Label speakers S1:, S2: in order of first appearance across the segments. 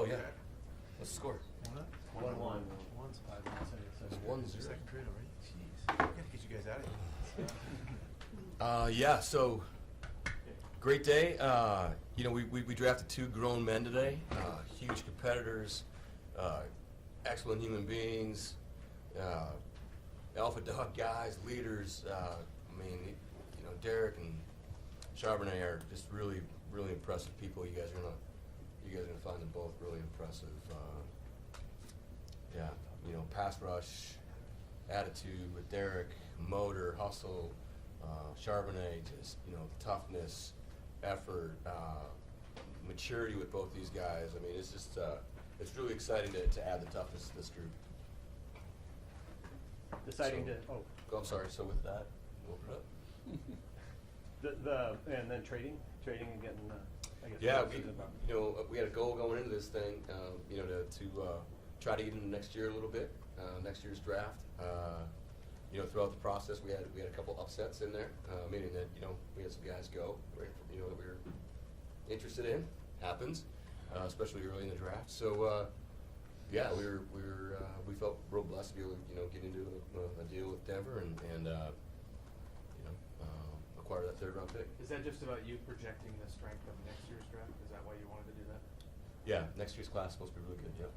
S1: Oh, yeah. What's the score?
S2: 1-1.
S3: 1's 5 minutes.
S1: It's 1-0.
S3: Second period already. Jeez. I gotta get you guys out of here.
S1: Yeah, so great day. We drafted 2 grown men today, huge competitors, excellent human beings, alpha dog guys, leaders. Derek and Charbonnet are just really, really impressive people. You guys are gonna find them both really impressive. Pass rush, attitude with Derek, motor, hustle. Charbonnet, just toughness, effort, maturity with both these guys. I mean, it's just it's really exciting to add the toughness to this group.
S2: Deciding to
S1: I'm sorry. So with that, we'll open it up.
S2: and then trading and getting I guess.
S1: Yeah, we had a goal going into this thing, to try to get into next year a little bit, next year's draft. Throughout the process, we had a couple upsets in there, meaning that we had some guys go that we were interested in. Happens, especially early in the draft. So we felt real blessed to be able to get into a deal with Denver and acquire that 3rd round pick.
S4: Is that just about you projecting the strength of next year's draft? Is that why you wanted to do that?
S1: Yeah, next year's class is supposed to be really good. Yep.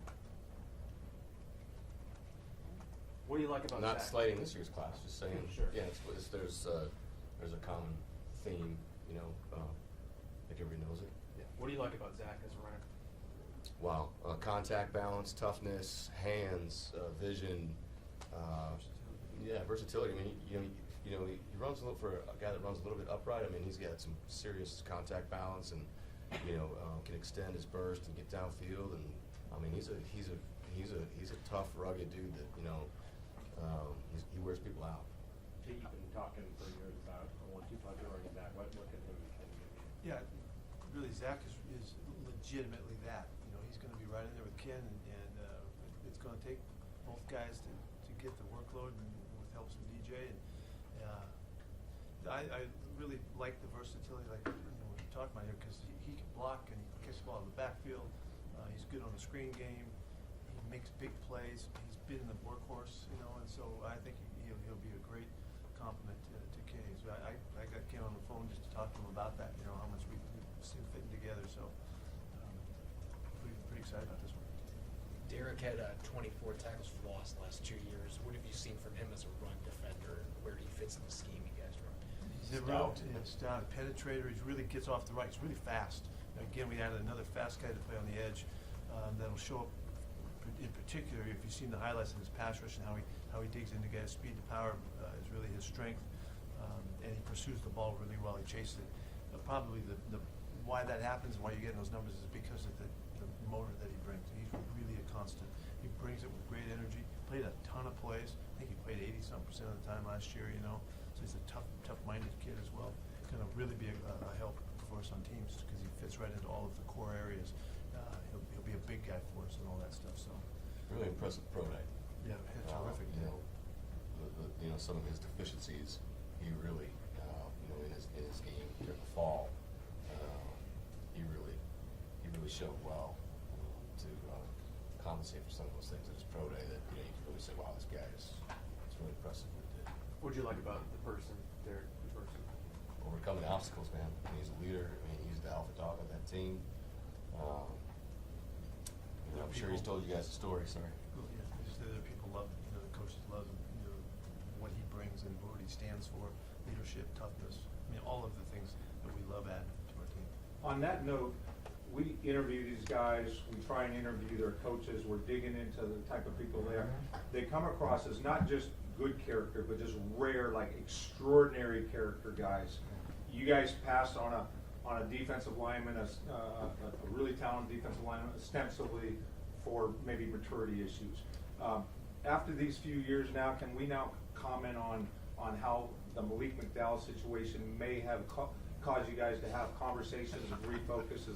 S4: What do you like about
S1: Not
S4: Zach?
S1: slighting this year's class, just saying.
S4: Sure.
S1: Yeah, there's a common theme. I think everybody knows it.
S4: Yeah. What do you like about Zach as a runner?
S1: Wow, contact balance, toughness, hands, vision, versatility. I mean, he runs a little for a guy that runs a little bit upright. I mean, he's got some serious contact balance, and can extend his burst and get downfield. And I mean, he's a tough, rugged dude that he wears people out.
S5: You've been talking for years about a 1-2 puncher running back. What can he do?
S3: Yeah, really, Zach is legitimately that. He's going to be right in there with Ken, and it's going to take both guys to get the workload and with help from DJ. And I really like the versatility, like what you're talking about here, because he can block and he can catch the ball in the backfield. He's good on the screen game. He makes big plays. He's been in the workhorse, and so I think he'll be a great compliment to Kenny. So I got Ken on the phone just to talk to him about that, how much we seem fitting together. So pretty excited about this one.
S6: Derek had 24 tackles for loss the last 2 years. What have you seen from him as a run defender? Where he fits in the scheme you guys run?
S3: He's a real stout penetrator. He really gets off the right. He's really fast. Again, we added another fast guy to play on the edge that'll show up. In particular, if you've seen the highlights in his pass rush and how he digs into guys, speed to power is really his strength, and he pursues the ball really well. He chases it. But probably the why that happens and why you're getting those numbers is because of the motor that he brings. He's really a constant. He brings it with great energy. Played a ton of plays. I think he played 80-something% of the time last year. So he's a tough-minded kid as well. Going to really be a help for us on teams because he fits right into all of the core areas. He'll be a big guy for us and all that stuff. So
S1: Really impressive pro day.
S3: yeah, terrific.
S1: Some of his deficiencies, he really, in his game during the fall, he really showed well to compensate for some of those things at his pro day that you can really say, wow, this guy is really impressive what he did.
S4: What do you like about the person, Derek, the person?
S1: Overcoming obstacles, man. He's a leader. He's the alpha dog of that team. I'm sure he's told you guys a story. Sorry.
S3: Yeah, just the other people love him. The coaches love him. What he brings and what he stands for, leadership, toughness. All of the things that we love adding to our team.
S5: On that note, we interview these guys. We try and interview their coaches. We're digging into the type of people they are. They come across as not just good character, but just rare, like extraordinary character guys. You guys passed on a defensive lineman, a really talented defensive lineman, ostensibly for maybe maturity issues. After these few years now, can we now comment on how the Malik McDowell situation may have caused you guys to have conversations and refocus?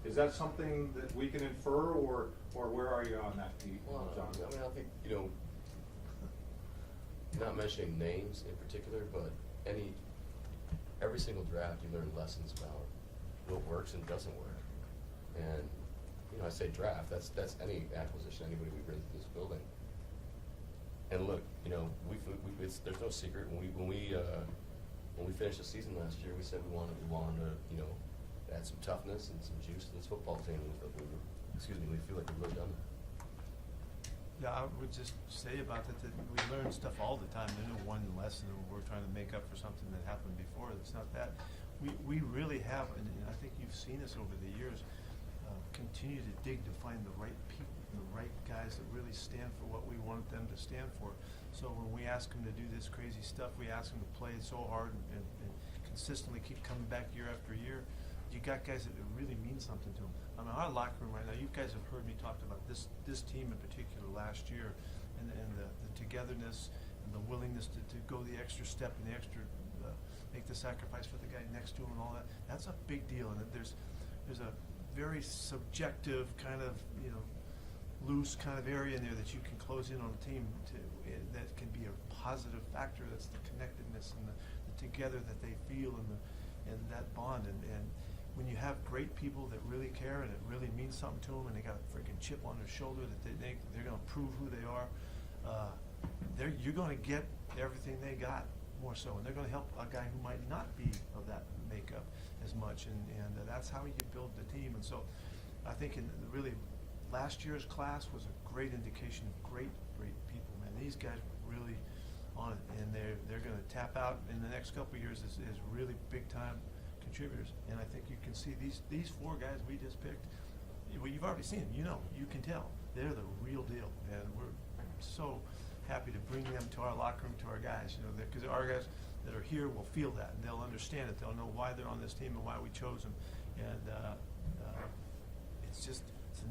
S5: Is that something that we can infer, or where are you on that, Pete?
S1: Well,
S5: John?
S1: I think not mentioning names in particular, but every single draft you learn lessons about what works and doesn't work. And you know, I say draft, that's any acquisition, anybody we bring to this building. And look, you know, there's no secret, when we finished the season last year, we said we wanted to, you know, add some toughness and some juice to this football team, and we feel like we've really done that.
S3: Yeah, I would just say about that we learn stuff all the time. There's no one lesson we're trying to make up for something that happened before. It's not that. We really have, and I think you've seen us over the years, continue to dig to find the right people, the right guys that really stand for what we want them to stand for. So when we ask them to do this crazy stuff, we ask them to play so hard and consistently keep coming back year after year. You got guys that it really mean something to them. I mean, our locker room right now, you guys have heard me talk about this team in particular last year, and the togetherness and the willingness to go the extra step and the extra, make the sacrifice for the guy next to him and all that. That's a big deal, and there's a very subjective kind of, you know, loose kind of area in there that you can close in on a team that can be a positive factor. That's the connectedness and the together that they feel and that bond. And when you have great people that really care and it really means something to them, and they got a freaking chip on their shoulder that they're going to prove who they are, you're going to get everything they got more so, and they're going to help a guy who might not be of that makeup as much, and that's how you build the team. And so I think really last year's class was a great indication of great people, man. These guys were really on it, and they're going to tap out in the next couple of years as really big time contributors. And I think you can see these four guys we just picked. Well, you've already seen them. You know, you can tell they're the real deal, and we're so happy to bring them to our locker room, to our guys. You know, because our guys that are here will feel that, and they'll understand it. They'll know why they're on this team and why we chose them. And it's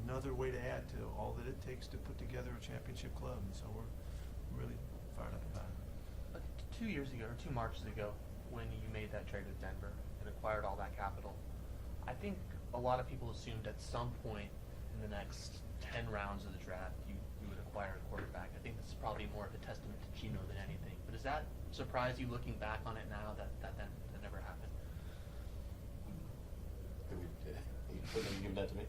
S3: another way to add to all that it takes to put together a championship club. And so we're really fired up about it.
S7: 2 years ago, or 2 Marches ago, when you made that trade with Denver and acquired all that capital, I think a lot of people assumed at some point in the next 10 rounds of the draft you would acquire a quarterback. I think this is probably more of a testament to Gino than anything. But does that surprise you looking back on it now that never happened?
S1: Did you give that to me?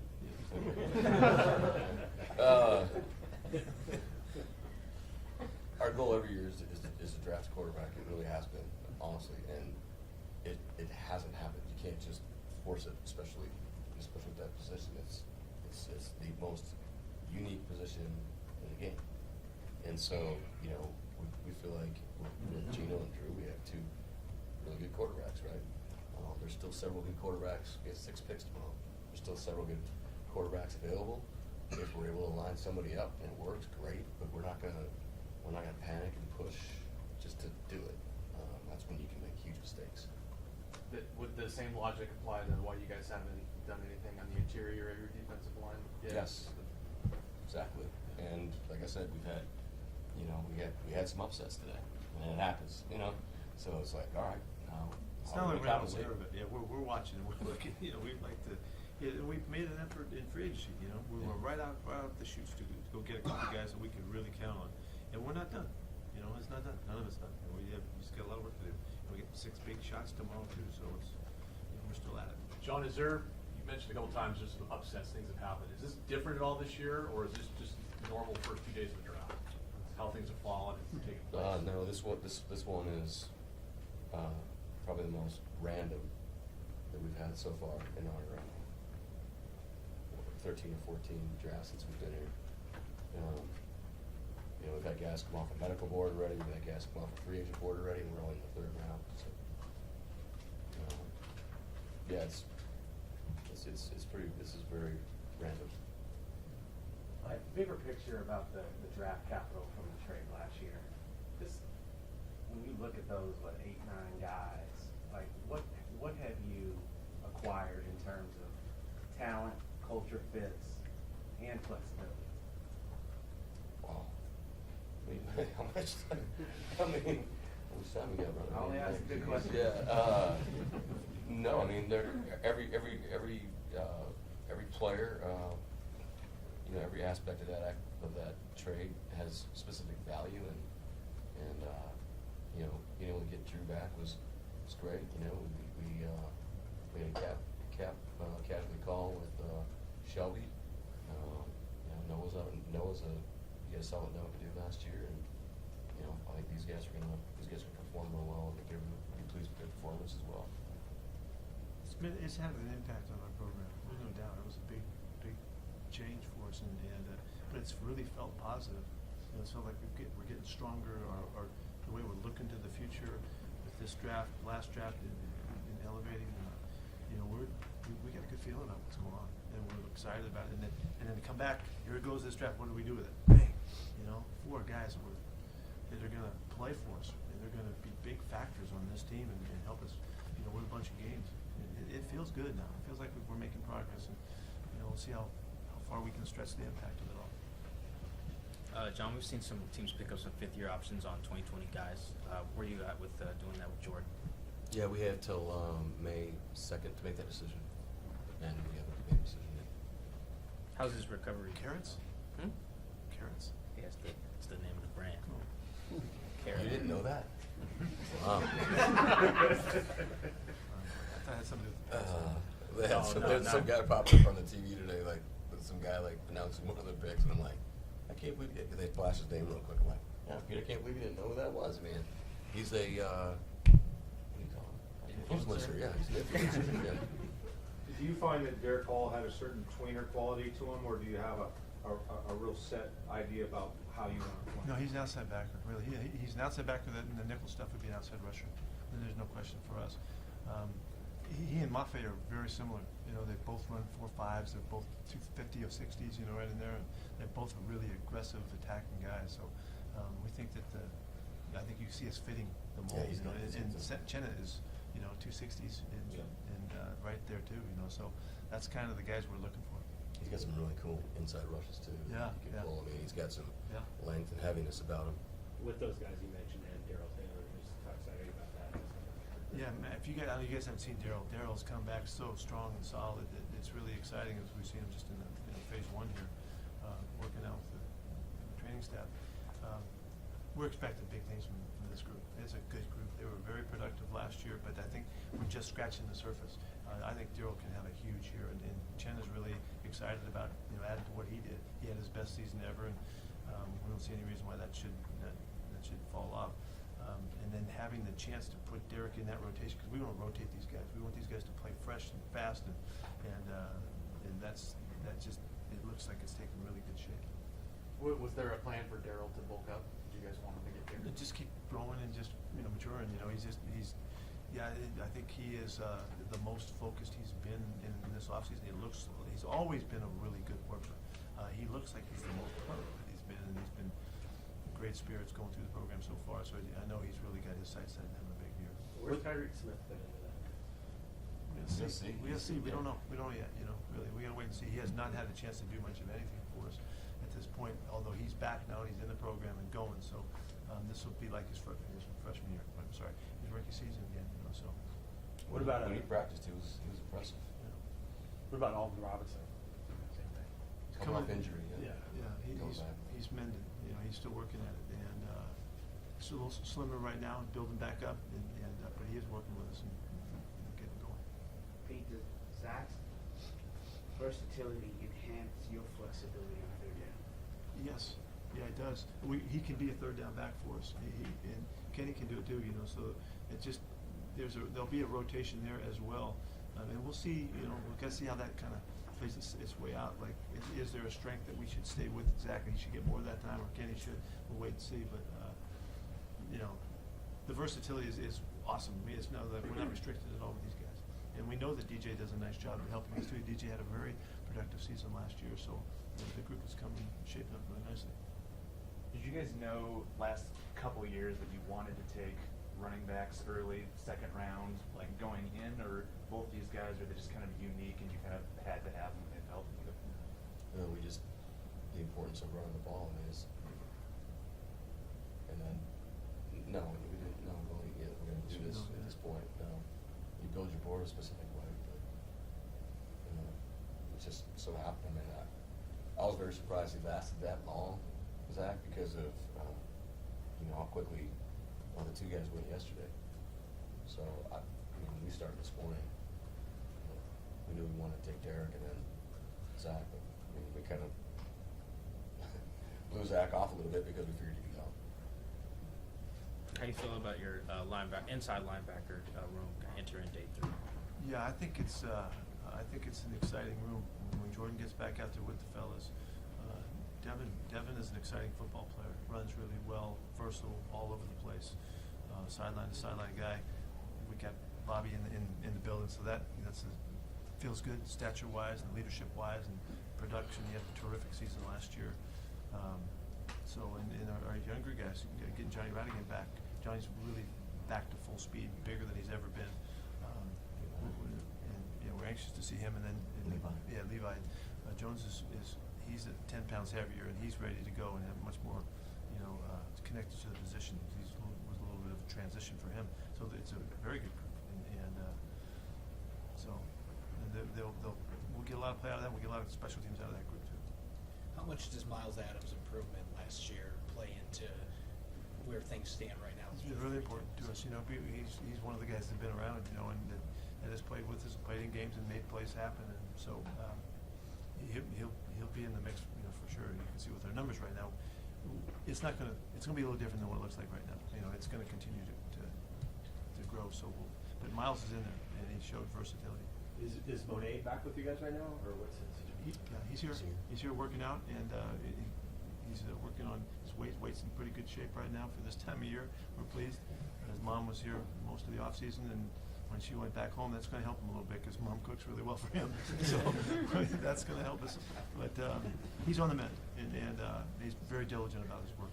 S1: Our goal every year is to draft a quarterback. It really has been, honestly, and it hasn't happened. You can't just force it, especially that position. It's the most unique position in the game, and so you know we feel like with Gino and Drew, we have 2 really good quarterbacks, right? There's still several good quarterbacks. We have 6 picks tomorrow. There's still several good quarterbacks available. If we're able to line somebody up and it works, great. But we're not gonna panic and push just to do it. That's when you can make huge mistakes.
S4: Would the same logic apply to why you guys haven't done anything on the interior of your defensive line yet?
S1: Yes, exactly. And like I said, we had some upsets today, and it happens, you know. So it's like, all right, now
S3: It's
S1: how
S3: not
S1: do we
S3: like we're not
S1: compensate?
S3: aware of it. Yeah, we're watching. We're looking. You know, we'd like to. Yeah, we've made an effort in free agency. You know, we were right out the chutes to go get a couple guys that we could really count on, and we're not done. You know, it's not done. None of it's done. And we just got a lot of work to do. We get 6 big shots tomorrow too, so we're still at it.
S2: John, you mentioned a couple times just some upsets, things have happened. Is this different at all this year, or is this just normal first few days of the draft? How things have fallen and taken place?
S1: No, this one is probably the most random that we've had so far in our 13 or 14 drafts since we've been here. You know, we've had guys come off a medical board already. We've had guys come off a free agent board already, and we're only in the 3rd round. So, yeah, it's pretty. This is very random.
S8: Bigger picture about the draft capital from the trade last year. Just when you look at those 8, 9 guys, like what have you acquired in terms of talent, culture fits, and flexibility?
S1: Wow. I mean, how much time we got running?
S8: I only asked a good question.
S1: Yeah. No, I mean, every player, you know, every aspect of that trade has specific value, and you know, being able to get Drew back was great. You know, we had a cap casualty call with Shelby, Noah's he had a solid Noah could do last year, and I think these guys are gonna perform real well, and they're gonna be pleased with their performance as well.
S3: It's had an impact on our program. There's no doubt. It was a big change for us, but it's really felt positive. So like we're getting stronger. Our the way we're looking to the future with this last draft, in elevating. We got a good feeling about what's going on, and we're excited about it. And then to come back, here it goes this draft. What do we do with it? Bang! 4 guys that are going to play for us, and they're going to be big factors on this team and help us, win a bunch of games. It feels good now. It feels like we're making progress, and we'll see how far we can stretch the impact of it all.
S9: John, we've seen some teams pick up some 5th-year options on 2020 guys. Where are you at with doing that with Jordan?
S1: Yeah, we have till May 2nd to make that decision, and we haven't made a decision yet.
S9: How's his recovery?
S3: Carrots? Carrots.
S9: Yes, it's the name of the brand.
S1: You didn't know that? Wow.
S3: I thought it had something to do
S1: They had
S9: No,
S1: there's
S9: no.
S1: some guy popped up on the TV today, like some guy announcing one of their picks, and I'm like, I can't believe it. They flashed his name real quick. I'm like, yeah, Peter, I can't believe you didn't know who that was, man. He's a what do you call him? Influencer, yeah. He's an influencer. Yeah.
S5: Do you find that Derek Hall had a certain tweener quality to him, or do you have a real set idea about how you want to play?
S3: No, he's an outside backer, really. He's an outside backer that in the nickel stuff would be an outside rusher. And there's no question for us. He and Mafe are very similar. They both run 4.5s. They're both 250 of 60s, right in there. And they're both really aggressive attacking guys. So we think that I think you see us fitting the mold.
S1: Yeah,
S3: and Chenna is, 260s and right there too. So that's kind of the guys we're looking for.
S1: He's got some really cool inside rushes too.
S3: Yeah,
S1: He can
S3: yeah.
S1: pull. I mean, he's got some
S3: Yeah.
S1: length and heaviness about him.
S8: With those guys you mentioned, and Darryl Taylor, just how excited about that.
S3: Yeah, man, I know you guys haven't seen Darryl. Darryl's come back so strong and solid that it's really exciting as we've seen him just in phase 1 here, working out with the training staff. We're expecting big things from this group. It's a good group. They were very productive last year, but I think we're just scratching the surface. I think Darryl can have a huge year, and Chen is really excited about adding to what he did. He had his best season ever, and we don't see any reason why that should fall off. And then having the chance to put Derek in that rotation, because we want to rotate these guys. We want these guys to play fresh and fast, and it looks like it's taking really good shape.
S4: Was there a plan for Darryl to bulk up? Did you guys want him to get bigger?
S3: Just keep growing and just maturing. I think he is the most focused he's been in this offseason. He's always been a really good worker. He looks like he's the most perfect that he's been, and he's been great spirits going through the program so far. So I know he's really got his sights set on having a big year.
S8: Where's Tyreek Smith fit into that?
S3: We'll see. We'll see. We don't know. We don't know yet. Really, we gotta wait and see. He has not had a chance to do much of anything for us at this point. Although he's back now, and he's in the program and going. So this will be like his freshman year. I'm sorry, his rookie season again. So.
S8: What about
S1: when he practiced? He was impressive.
S8: What about Alden Robinson? Same thing.
S1: Coming off injury.
S3: Yeah, he's mending. He's still working at it, and he's a little slimmer right now, and building back up. But he is working with us and getting going.
S10: Pete, does Zach's versatility enhance your flexibility on third down?
S3: Yes, yeah, it does. He can be a third down back for us, and Kenny can do it too. So it just there'll be a rotation there as well, and we'll see. We'll gotta see how that kind of plays its way out. Like, is there a strength that we should stay with Zach and he should get more of that time, or Kenny should? We'll wait and see. But the versatility is awesome. It's now that we're not restricted at all with these guys, and we know that DJ does a nice job of helping us too. DJ had a very productive season last year, so the group is shaping up really nicely.
S11: Did you guys know last couple years that you wanted to take running backs early, second round, like going in, or both these guys, are they just kind of unique and you kind of had to have them and it helped you?
S1: We just, the importance of running the ball is, and then, no, we didn't know going in, we're going to do this at this point. No, you build your board a specific way, but it's just so happened. I mean, I was very surprised he lasted that long, Zach, because of how quickly one of the 2 guys went yesterday. So we started this morning. We knew we wanted to take Derek and then Zach, but we kind of move Zach off a little bit because we figured he'd be gone.
S9: How do you feel about your inside linebacker room entering day 3?
S3: Yeah, I think it's an exciting room when Jordan gets back out there with the fellas. Devin is an exciting football player. Runs really well, versatile, all over the place. Sideline to sideline guy. We got Bobby in the building, so feels good, stature wise and leadership wise and production. He had a terrific season last year. In our younger guys, getting Johnny Radigan back. Johnny's really back to full speed, bigger than he's ever been. We're anxious to see him. And then Levi Jones he's at 10 pounds heavier and he's ready to go and have much more, connected to the position. Was a little bit of a transition for him. So it's a very good group, we'll get a lot of play out of that. We'll get a lot of special teams out of that group too.
S6: How much does Miles Adams' improvement last year play into where things stand right now?
S3: It's really important to us. He's one of the guys that's been around, and that has played with us, played in games, and made plays happen. And so he'll be in the mix, for sure. You can see with our numbers right now, it's going to be a little different than what it looks like right now. It's going to continue to grow. But Miles is in there, and he showed versatility.
S8: Is Monet back with you guys right now, or what's his situation?
S3: He's here. He's here working out, and he's working on his weight. Weight's in pretty good shape right now for this time of year. We're pleased. His mom was here most of the off season, and when she went back home, that's going to help him a little bit because Mom cooks really well for him. So that's going to help us. But he's on the mend, and he's very diligent about his work.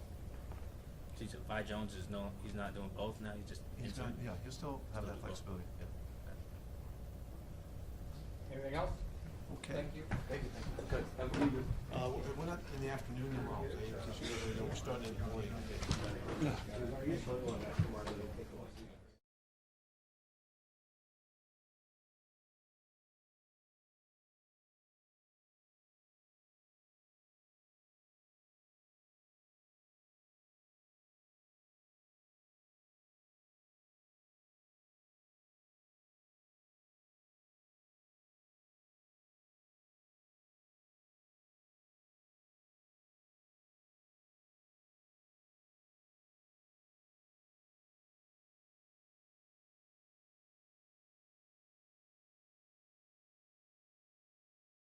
S9: So Vi Jones he's not doing both now. He'll
S3: still have that flexibility. Yeah.
S10: Anything else?
S3: Okay.
S10: Thank you.
S1: Okay, have a good evening.
S3: We're not in the afternoon tomorrow. We're starting in the morning.